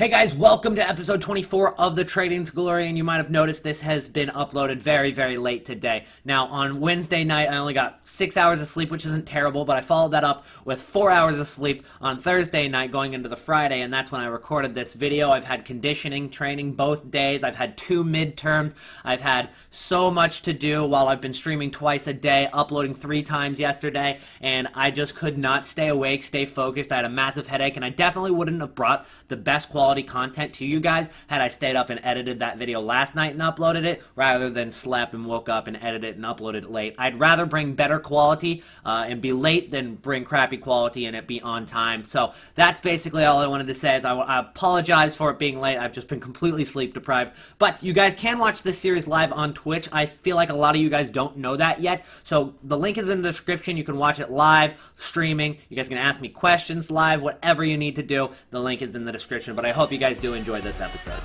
Hey guys, welcome to episode 24 of the Trading to Glory, and you might have noticed this has been uploaded very, very late today. Now, on Wednesday night, I only got 6 hours of sleep, which isn't terrible, but I followed that up with 4 hours of sleep on Thursday night going into the Friday, and that's when I recorded this video. I've had conditioning training both days. I've had 2 midterms. I've had so much to do while I've been streaming twice a day, uploading 3 times yesterday, and I just could not stay awake, stay focused. I had a massive headache, and I definitely wouldn't have brought the best quality content to you guys had I stayed up and edited that video last night and uploaded it rather than slept and woke up and edited it and uploaded it late. I'd rather bring better quality and be late than bring crappy quality and it be on time. So that's basically all I wanted to say. Is I apologize for it being late. I've just been completely sleep deprived. But you guys can watch this series live on Twitch. I feel like a lot of you guys don't know that yet. So the link is in the description. You can watch it live, streaming. You guys can ask me questions live, whatever you need to do. The link is in the description. But I hope you guys do enjoy this episode.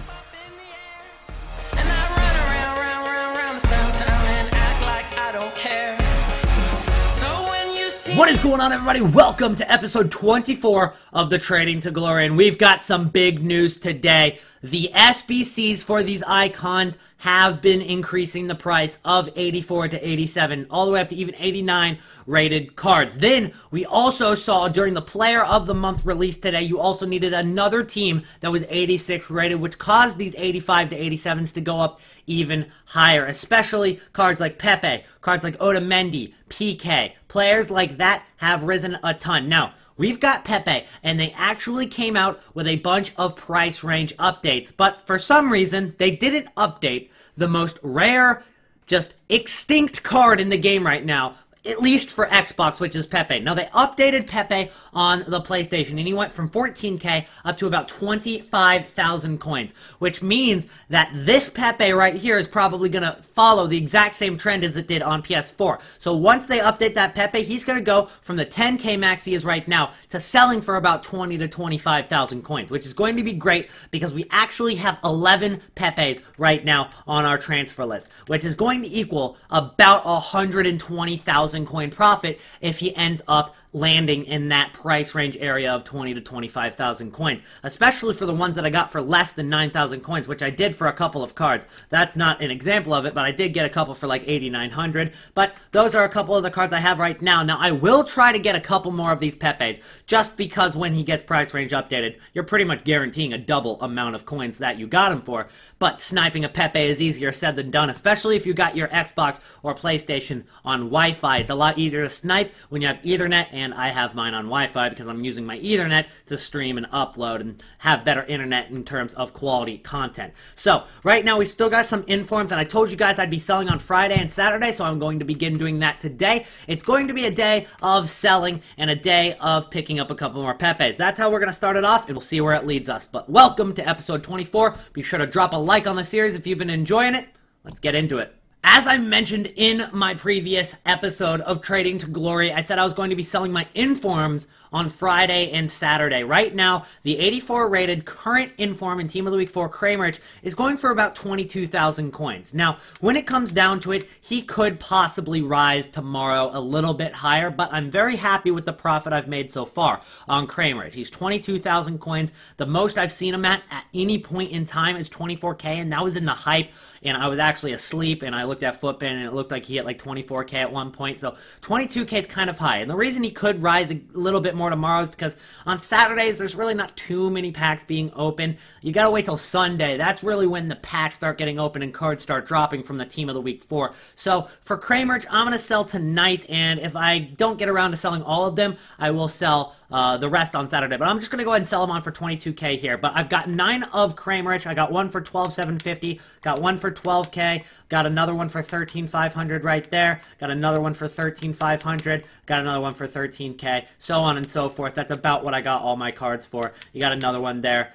What is going on, everybody? Welcome to episode 24 of the Trading to Glory, and we've got some big news today. The SBCs for these icons have been increasing the price of 84 to 87, all the way up to even 89 rated cards. Then, we also saw during the Player of the Month release today, you also needed another team that was 86 rated, which caused these 85 to 87s to go up even higher, especially cards like Pepe, cards like Otamendi, PK. Players like that have risen a ton. Now, we've got Pepe, and they actually came out with a bunch of price range updates, but for some reason, they didn't update the most rare, just extinct card in the game right now, at least for Xbox, which is Pepe. Now, they updated Pepe on the PlayStation, and he went from 14k up to about 25,000 coins, which means that this Pepe right here is probably going to follow the exact same trend as it did on PS4. So once they update that Pepe, he's going to go from the 10k max he is right now to selling for about 20 to 25,000 coins, which is going to be great because we actually have 11 Pepes right now on our transfer list, which is going to equal about 120,000 coin profit if he ends up landing in that price range area of 20 to 25,000 coins, especially for the ones that I got for less than 9,000 coins, which I did for a couple of cards. That's not an example of it, but I did get a couple for like 8,900, but those are a couple of the cards I have right now. Now, I will try to get a couple more of these Pepes, just because when he gets price range updated, you're pretty much guaranteeing a double amount of coins that you got him for, but sniping a Pepe is easier said than done, especially if you got your Xbox or PlayStation on Wi-Fi. It's a lot easier to snipe when you have Ethernet, and I have mine on Wi-Fi because I'm using my Ethernet to stream and upload and have better internet in terms of quality content. So, right now we still got some informs, and I told you guys I'd be selling on Friday and Saturday, so I'm going to begin doing that today. It's going to be a day of selling and a day of picking up a couple more Pepes. That's how we're going to start it off, and we'll see where it leads us. But welcome to episode 24. Be sure to drop a like on the series if you've been enjoying it. Let's get into it. As I mentioned in my previous episode of Trading to Glory, I said I was going to be selling my informs on Friday and Saturday. Right now, the 84 rated current inform in Team of the Week 4 Kramerich is going for about 22,000 coins. Now, when it comes down to it, he could possibly rise tomorrow a little bit higher, but I'm very happy with the profit I've made so far on Kramerich. He's 22,000 coins. The most I've seen him at any point in time is 24k, and that was in the hype, and I was actually asleep, and I looked at Footbin, and it looked like he hit like 24k at one point, so 22k is kind of high. And the reason he could rise a little bit more tomorrow is because on Saturdays, there's really not too many packs being open. You gotta wait till Sunday. That's really when the packs start getting open and cards start dropping from the Team of the Week 4. So for Kramerich, I'm gonna sell tonight, and if I don't get around to selling all of them, I will sell the rest on Saturday. But I'm just gonna go ahead and sell them on for 22k here. But I've got 9 of Kramerich. I got one for 12,750, got one for 12k, got another one for 13,500 right there, got another one for 13,500, got another one for 13k, so on and so forth. That's about what I got all my cards for. You got another one there,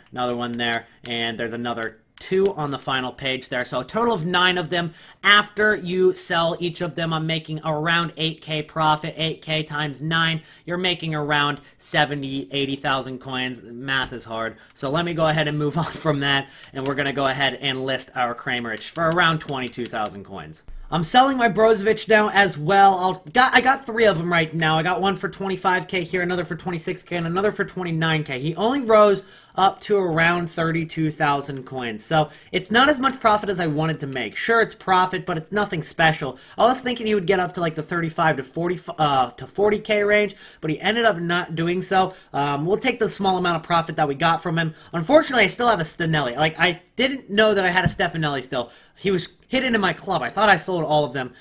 and there's another 2 on the final page there. So a total of 9 of them. After you sell each of them, I'm making around 8k profit. 8k times 9, you're making around 70, 80,000 coins. Math is hard. So let me go ahead and move on from that, and we're going to go ahead and list our Kramerich for around 22,000 coins. I'm selling my Brozovic now as well. I got 3 of them right now. I got one for 25k here, another for 26k, and another for 29k. He only rose up to around 32,000 coins. So it's not as much profit as I wanted to make. Sure, it's profit, but it's nothing special. I was thinking he would get up to like the 35 to 40k range, but he ended up not doing so. We'll take the small amount of profit that we got from him. Unfortunately, I still have a Stanelli. Like, I didn't know that I had a Stefanelli still. He was hidden in my club. I thought I sold all of them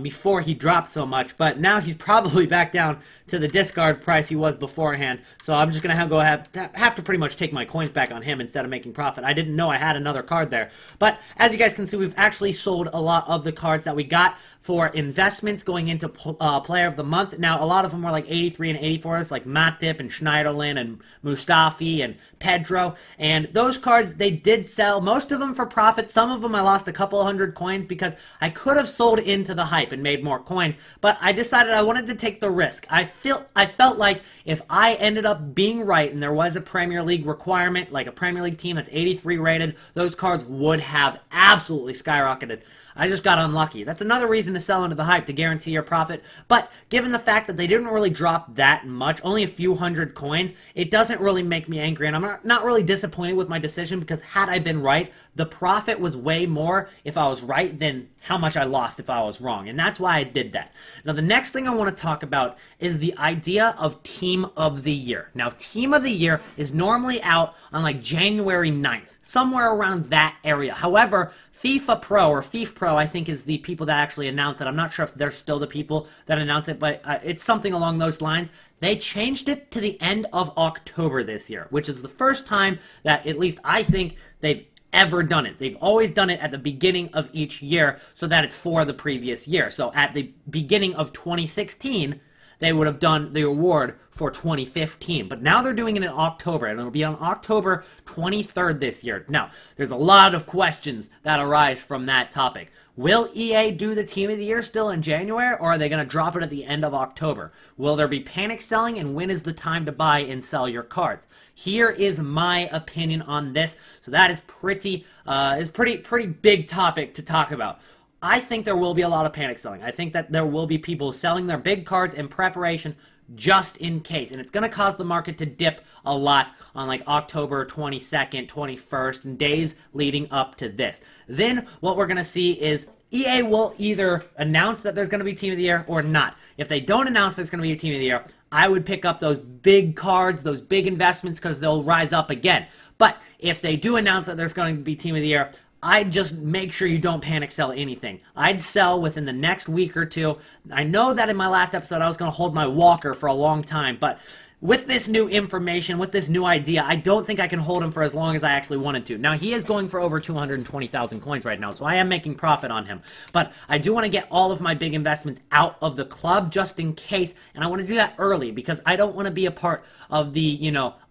before he dropped so much, but now he's probably back down to the discard price he was beforehand. So I'm just going to have to pretty much take my coins back on him instead of making profit. I didn't know I had another card there. But as you guys can see, we've actually sold a lot of the cards that we got for investments going into Player of the Month. Now, a lot of them were like 83 and 84s, like Matip and Schneiderlin and Mustafi and Pedro. And those cards, they did sell, most of them for profit. Some of them I lost a couple hundred coins because I could have sold into the hype and made more coins, but I decided I wanted to take the risk. I felt like if I ended up being right and there was a Premier League requirement, like a Premier League team that's 83 rated, those cards would have absolutely skyrocketed. I just got unlucky. That's another reason to sell into the hype, to guarantee your profit. But given the fact that they didn't really drop that much, only a few hundred coins, it doesn't really make me angry. And I'm not really disappointed with my decision, because had I been right, the profit was way more if I was right than how much I lost if I was wrong. And that's why I did that. Now, the next thing I want to talk about is the idea of Team of the Year. Now, Team of the Year is normally out on like January 9th, somewhere around that area. However, FIFA Pro, or FIFA Pro, I think is the people that actually announce it. I'm not sure if they're still the people that announce it, but it's something along those lines. They changed it to the end of October this year, which is the first time that, at least I think, they've ever done it. They've always done it at the beginning of each year so that it's for the previous year. So at the beginning of 2016, they would have done the award for 2015. But now they're doing it in October, and it'll be on October 23rd this year. Now, there's a lot of questions that arise from that topic. Will EA do the Team of the Year still in January, or are they going to drop it at the end of October? Will there be panic selling, and when is the time to buy and sell your cards? Here is my opinion on this. So that is pretty big topic to talk about. I think there will be a lot of panic selling. I think that there will be people selling their big cards in preparation just in case. And it's going to cause the market to dip a lot on like October 22nd, 21st, and days leading up to this. Then what we're going to see is EA will either announce that there's going to be Team of the Year or not. If they don't announce there's going to be a Team of the Year, I would pick up those big cards, those big investments, because they'll rise up again. But if they do announce that there's going to be Team of the Year, I'd just make sure you don't panic sell anything. I'd sell within the next week or two. I know that in my last episode I was going to hold my Walker for a long time, but with this new information, with this new idea, I don't think I can hold him for as long as I actually wanted to. Now, he is going for over 220,000 coins right now, so I am making profit on him. But I do want to get all of my big investments out of the club just in case, and I want to do that early because I don't want to be a part of the,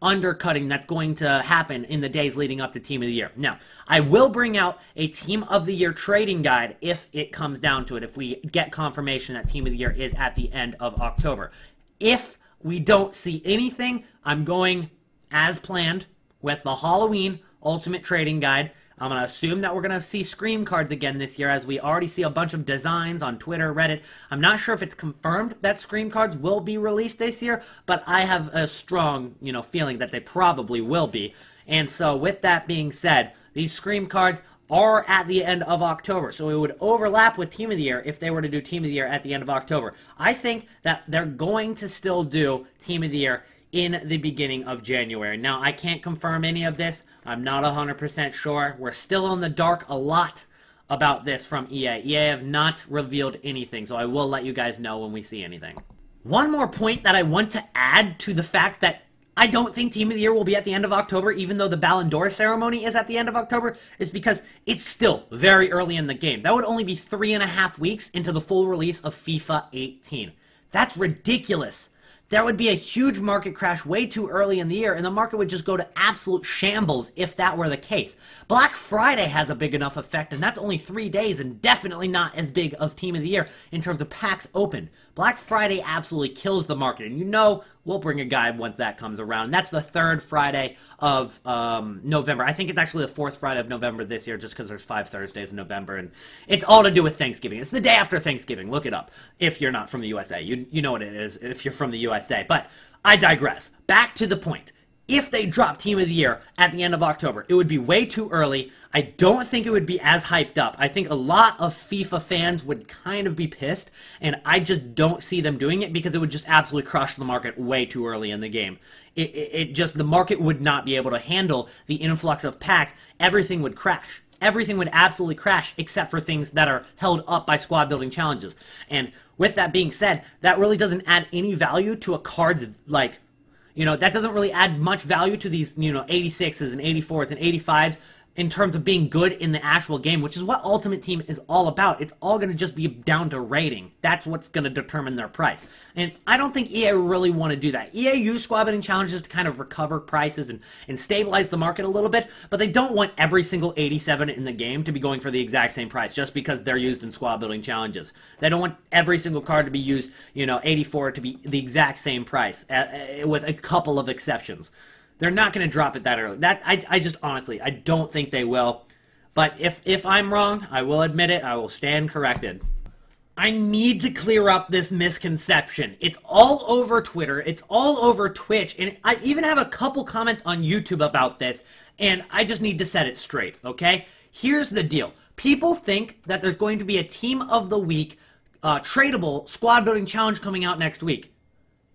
undercutting that's going to happen in the days leading up to Team of the Year. Now, I will bring out a Team of the Year trading guide if it comes down to it, if we get confirmation that Team of the Year is at the end of October. If we don't see anything, I'm going as planned with the Halloween Ultimate Trading Guide. I'm going to assume that we're going to see Scream cards again this year, as we already see a bunch of designs on Twitter, Reddit. I'm not sure if it's confirmed that Scream cards will be released this year, but I have a strong, feeling that they probably will be. And so with that being said, these Scream cards are at the end of October, so it would overlap with Team of the Year if they were to do Team of the Year at the end of October. I think that they're going to still do Team of the Year in the beginning of January. Now, I can't confirm any of this. I'm not 100% sure. We're still in the dark a lot about this from EA. EA have not revealed anything, so I will let you guys know when we see anything. One more point that I want to add to the fact that I don't think Team of the Year will be at the end of October, even though the Ballon d'Or ceremony is at the end of October, is because it's still very early in the game. That would only be 3.5 weeks into the full release of FIFA 18. That's ridiculous. There would be a huge market crash way too early in the year, and the market would just go to absolute shambles if that were the case. Black Friday has a big enough effect, and that's only 3 days, and definitely not as big of Team of the Year in terms of packs open. Black Friday absolutely kills the market, and you know we'll bring a guide once that comes around. And that's the 3rd Friday of November. I think it's actually the 4th Friday of November this year, just because there's 5 Thursdays in November, and it's all to do with Thanksgiving. It's the day after Thanksgiving. Look it up if you're not from the USA. You know what it is if you're from the USA. But I digress. Back to the point. If they drop Team of the Year at the end of October, it would be way too early. I don't think it would be as hyped up. I think a lot of FIFA fans would kind of be pissed, and I just don't see them doing it because it would just absolutely crush the market way too early in the game. The market would not be able to handle the influx of packs. Everything would crash. Everything would absolutely crash except for things that are held up by squad building challenges. And with that being said, that really doesn't add any value to a card's, like, that doesn't really add much value to these, 86s and 84s and 85s in terms of being good in the actual game, which is what Ultimate Team is all about. It's all going to just be down to rating. That's what's going to determine their price. And I don't think EA really want to do that. EA use squad building challenges to kind of recover prices and stabilize the market a little bit, but they don't want every single 87 in the game to be going for the exact same price just because they're used in squad building challenges. They don't want every single card to be used, 84 to be the exact same price, with a couple of exceptions. They're not going to drop it that early. I just honestly, I don't think they will. But if I'm wrong, I will admit it. I will stand corrected. I need to clear up this misconception. It's all over Twitter. It's all over Twitch. And I even have a couple comments on YouTube about this. And I just need to set it straight, okay? Here's the deal. People think that there's going to be a Team of the Week tradable squad building challenge coming out next week.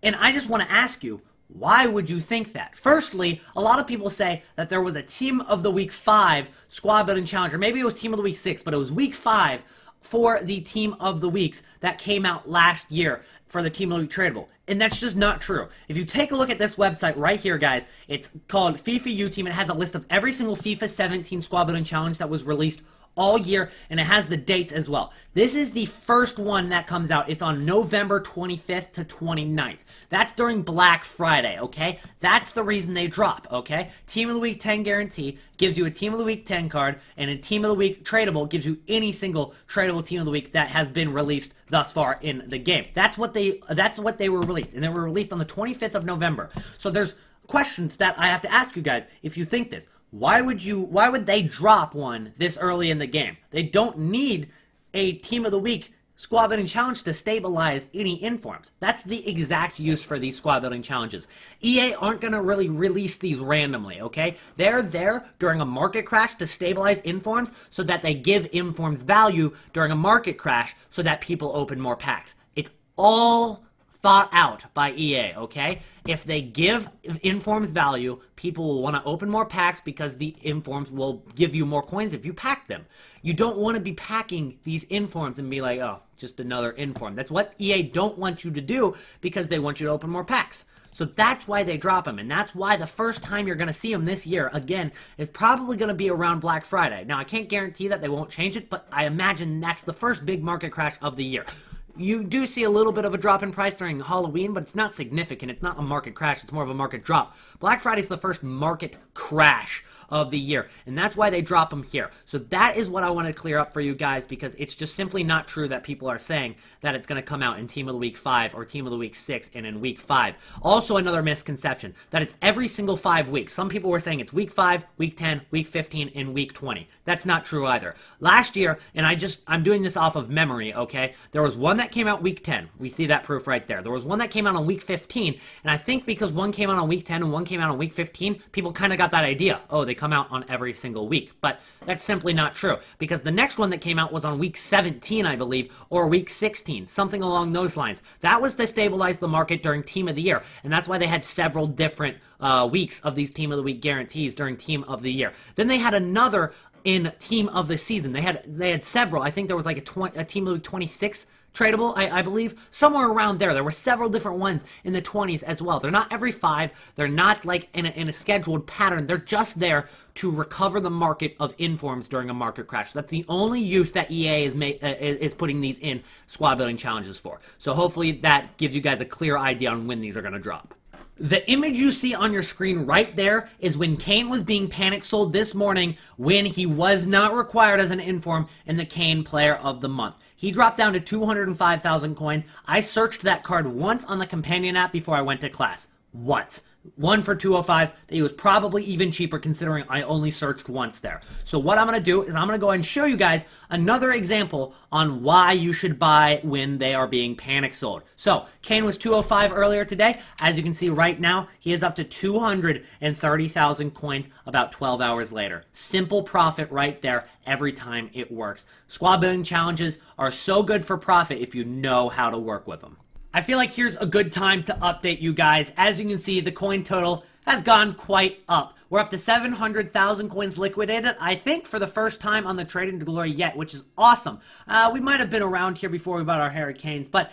And I just want to ask you, why would you think that? Firstly, a lot of people say that there was a Team of the Week 5 squad building challenge, or maybe it was Team of the Week 6, but it was Week 5 for the Team of the Weeks that came out last year for the Team of the Week tradable. And that's just not true. If you take a look at this website right here, guys, it's called FIFA U Team. It has a list of every single FIFA 17 squad building challenge that was released all year, and it has the dates as well. This is the first one that comes out. It's on November 25th to 29th. That's during Black Friday, okay? That's the reason they drop, okay? Team of the Week 10 guarantee gives you a Team of the Week 10 card, and a Team of the Week tradable gives you any single tradable Team of the Week that has been released thus far in the game. That's what they were released, and they were released on the 25th of November. So there's questions that I have to ask you guys if you think this. Why would they drop one this early in the game? They don't need a Team of the Week squad building challenge to stabilize any informs. That's the exact use for these squad building challenges. EA aren't going to really release these randomly, okay? They're there during a market crash to stabilize informs so that they give informs value during a market crash so that people open more packs. It's all thought out by EA, okay? If they give informs value, people will want to open more packs because the informs will give you more coins if you pack them. You don't want to be packing these informs and be like, oh, just another inform. That's what EA don't want you to do because they want you to open more packs. So that's why they drop them, and that's why the first time you're going to see them this year, again, is probably going to be around Black Friday. Now, I can't guarantee that they won't change it, but I imagine that's the first big market crash of the year. You do see a little bit of a drop in price during Halloween, but it's not significant. It's not a market crash. It's more of a market drop. Black Friday is the first market crash of the year, and that's why they drop them here. So that is what I want to clear up for you guys, because it's just simply not true that people are saying that it's going to come out in Team of the Week 5 or Team of the Week 6 and in Week 5. Also, another misconception, that it's every single 5 weeks. Some people were saying it's Week 5, Week 10, Week 15, and Week 20. That's not true either. Last year, and I'm doing this off of memory, okay? There was one that came out Week 10. We see that proof right there. There was one that came out on Week 15, and I think because one came out on Week 10 and one came out on Week 15, people kind of got that idea. Oh, they come out on every single week. But that's simply not true, because the next one that came out was on Week 17, I believe, or Week 16, something along those lines. That was to stabilize the market during Team of the Year, and that's why they had several different weeks of these Team of the Week guarantees during Team of the Year. Then they had another in Team of the Season. They had several. I think there was like a Team of the Week 26 tradable, I believe, somewhere around there. There were several different ones in the 20s as well. They're not every 5. They're not like in a scheduled pattern. They're just there to recover the market of informs during a market crash. That's the only use that EA is putting these in squad building challenges for. So hopefully that gives you guys a clear idea on when these are going to drop. The image you see on your screen right there is when KANE was being panic sold this morning when he was not required as an inform in the KANE Player of the Month. He dropped down to 205,000 coins. I searched that card once on the companion app before I went to class. Once. One for 205. He was probably even cheaper considering I only searched once there. So what I'm going to do is I'm going to go ahead and show you guys another example on why you should buy when they are being panic sold. So KANE was 205 earlier today. As you can see right now, he is up to 230,000 coins about 12 hours later. Simple profit right there every time it works. Squad building challenges are so good for profit if you know how to work with them. I feel like here's a good time to update you guys. As you can see, the coin total has gone quite up. We're up to 700,000 coins liquidated, I think for the first time on the Trading to Glory yet, which is awesome. We might have been around here before we bought our Hurricanes, but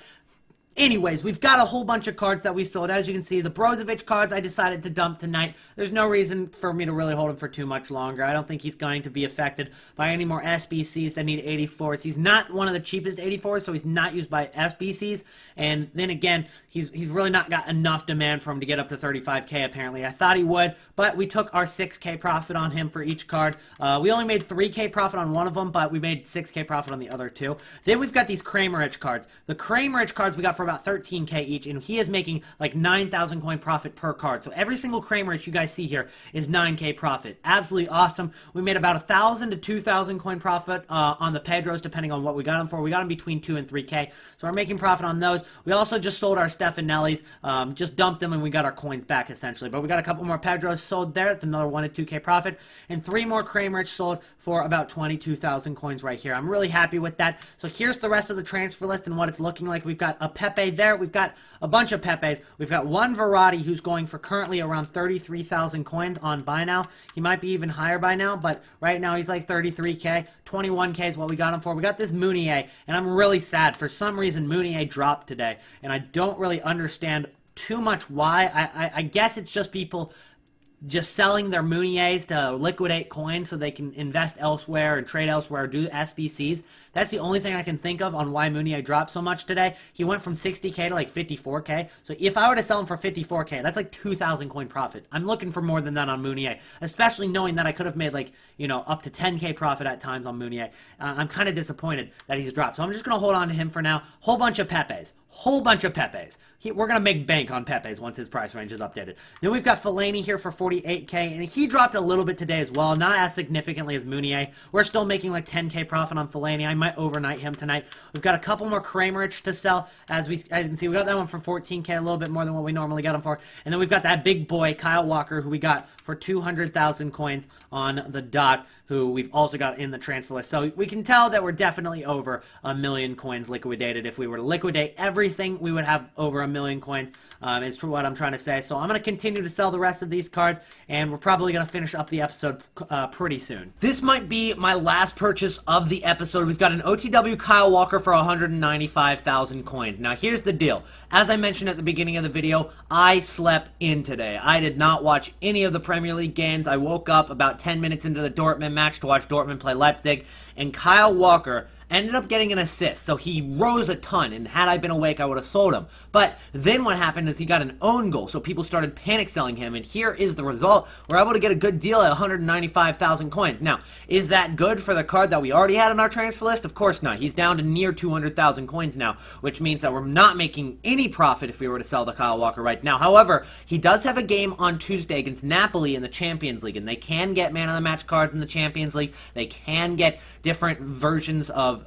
anyways, we've got a whole bunch of cards that we sold. As you can see, the Brozovic cards I decided to dump tonight. There's no reason for me to really hold him for too much longer. I don't think he's going to be affected by any more SBCs that need 84s. He's not one of the cheapest 84s, so he's not used by SBCs. And then again, he's really not got enough demand for him to get up to 35k apparently. I thought he would, but we took our 6k profit on him for each card. We only made 3k profit on one of them, but we made 6k profit on the other two. Then we've got these Kramerich cards. The Kramerich cards we got for about 13k each, and he is making like 9,000 coin profit per card. So every single Kramerich you guys see here is 9k profit. Absolutely awesome. We made about 1,000 to 2,000 coin profit on the Pedros, depending on what we got them for. We got them between 2 and 3k, so we're making profit on those. We also just sold our Stefanellis, just dumped them, and we got our coins back essentially. But we got a couple more Pedros sold there. That's another 1 to 2k profit, and 3 more Kramerich sold for about 22,000 coins right here. I'm really happy with that. So here's the rest of the transfer list and what it's looking like. We've got a Pepe there. We've got a bunch of Pepes. We've got one Verratti who's going for currently around 33,000 coins on buy now. He might be even higher by now, but right now he's like 33k. 21k is what we got him for. We got this Mounier, and I'm really sad. For some reason, Mounier dropped today, and I don't really understand too much why. I guess it's just people just selling their Mouniers to liquidate coins so they can invest elsewhere and trade elsewhere or do SBCs. That's the only thing I can think of on why Mounier dropped so much today. He went from 60k to like 54k. So if I were to sell him for 54k, that's like 2,000 coin profit. I'm looking for more than that on Mounier, especially knowing that I could have made like, you know, up to 10k profit at times on Mounier. I'm kind of disappointed that he's dropped. So I'm just going to hold on to him for now. Whole bunch of Pepes. Whole bunch of Pepes. We're going to make bank on Pepes once his price range is updated. Then we've got Fellaini here for 48k, and he dropped a little bit today as well, not as significantly as Mounier. We're still making like 10k profit on Fellaini. I might overnight him tonight. We've got a couple more Kramerich to sell. As you can see, we got that one for 14k, a little bit more than what we normally get him for. And then we've got that big boy, Kyle Walker, who we got for 200,000 coins on the dot, who we've also got in the transfer list. So we can tell that we're definitely over 1 million coins liquidated. If we were to liquidate everything, we would have over 1 million coins, is what I'm trying to say. So I'm going to continue to sell the rest of these cards, and we're probably going to finish up the episode pretty soon. This might be my last purchase of the episode. We've got an OTW Kyle Walker for 195,000 coins. Now here's the deal. As I mentioned at the beginning of the video, I slept in today. I did not watch any of the Premier League games. I woke up about 10 minutes into the Dortmund match to watch Dortmund play Leipzig, and Kyle Walker ended up getting an assist, so he rose a ton, and had I been awake, I would have sold him. But then what happened is he got an own goal, so people started panic selling him, and here is the result. We're able to get a good deal at 195,000 coins. Now, is that good for the card that we already had on our transfer list? Of course not. He's down to near 200,000 coins now, which means that we're not making any profit if we were to sell the Kyle Walker right now. However, he does have a game on Tuesday against Napoli in the Champions League, and they can get man of the match cards in the Champions League. They can get different versions of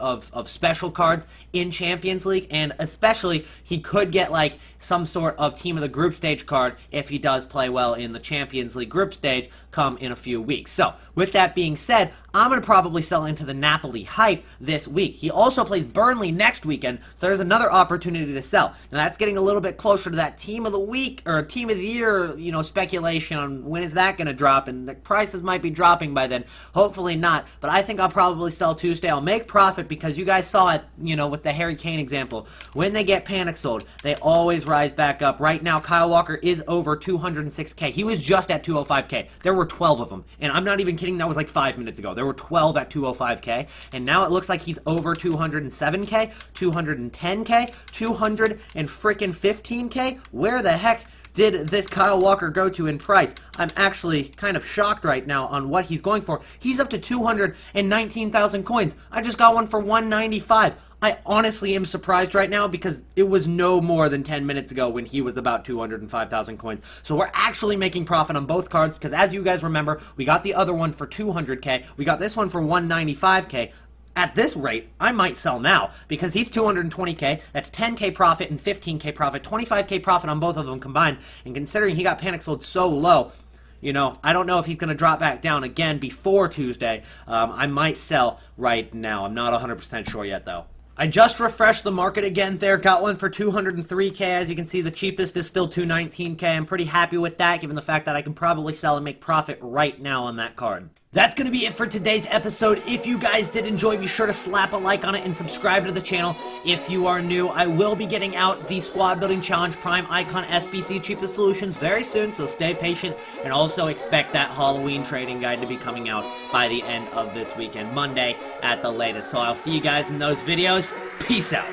special cards in Champions League, and especially he could get like some sort of team of the group stage card if he does play well in the Champions League group stage come in a few weeks. So with that being said, I'm going to probably sell into the Napoli hype this week. He also plays Burnley next weekend, so there's another opportunity to sell. Now that's getting a little bit closer to that team of the week or team of the year, you know, speculation on when is that going to drop, and the prices might be dropping by then. Hopefully not, but I think I'll probably sell Tuesday. I'll make profit because you guys saw it, you know, with the Harry Kane example. When they get panic sold, they always rise back up. Right now, Kyle Walker is over 206k. He was just at 205k. There were 12 of them, and I'm not even kidding. That was like 5 minutes ago. There were 12 at 205k, and now it looks like he's over 207k, 210k, 200 and frickin' 15k. Where the heck did this Kyle Walker go to in price? I'm actually kind of shocked right now on what he's going for. He's up to 219,000 coins. I just got one for 195. I honestly am surprised right now because it was no more than 10 minutes ago when he was about 205,000 coins. So we're actually making profit on both cards because, as you guys remember, we got the other one for 200k, we got this one for 195k. At this rate, I might sell now because he's 220k, that's 10k profit and 15k profit, 25k profit on both of them combined. And considering he got panic sold so low, you know, I don't know if he's going to drop back down again before Tuesday. I might sell right now. I'm not 100% sure yet, though. I just refreshed the market again there, got one for 203k. As you can see, the cheapest is still 219k. I'm pretty happy with that, given the fact that I can probably sell and make profit right now on that card. That's going to be it for today's episode. If you guys did enjoy, be sure to slap a like on it and subscribe to the channel. If you are new, I will be getting out the Squad Building Challenge Prime Icon SBC Cheapest Solutions very soon, so stay patient. And also expect that Halloween trading guide to be coming out by the end of this weekend, Monday at the latest. So I'll see you guys in those videos. Peace out.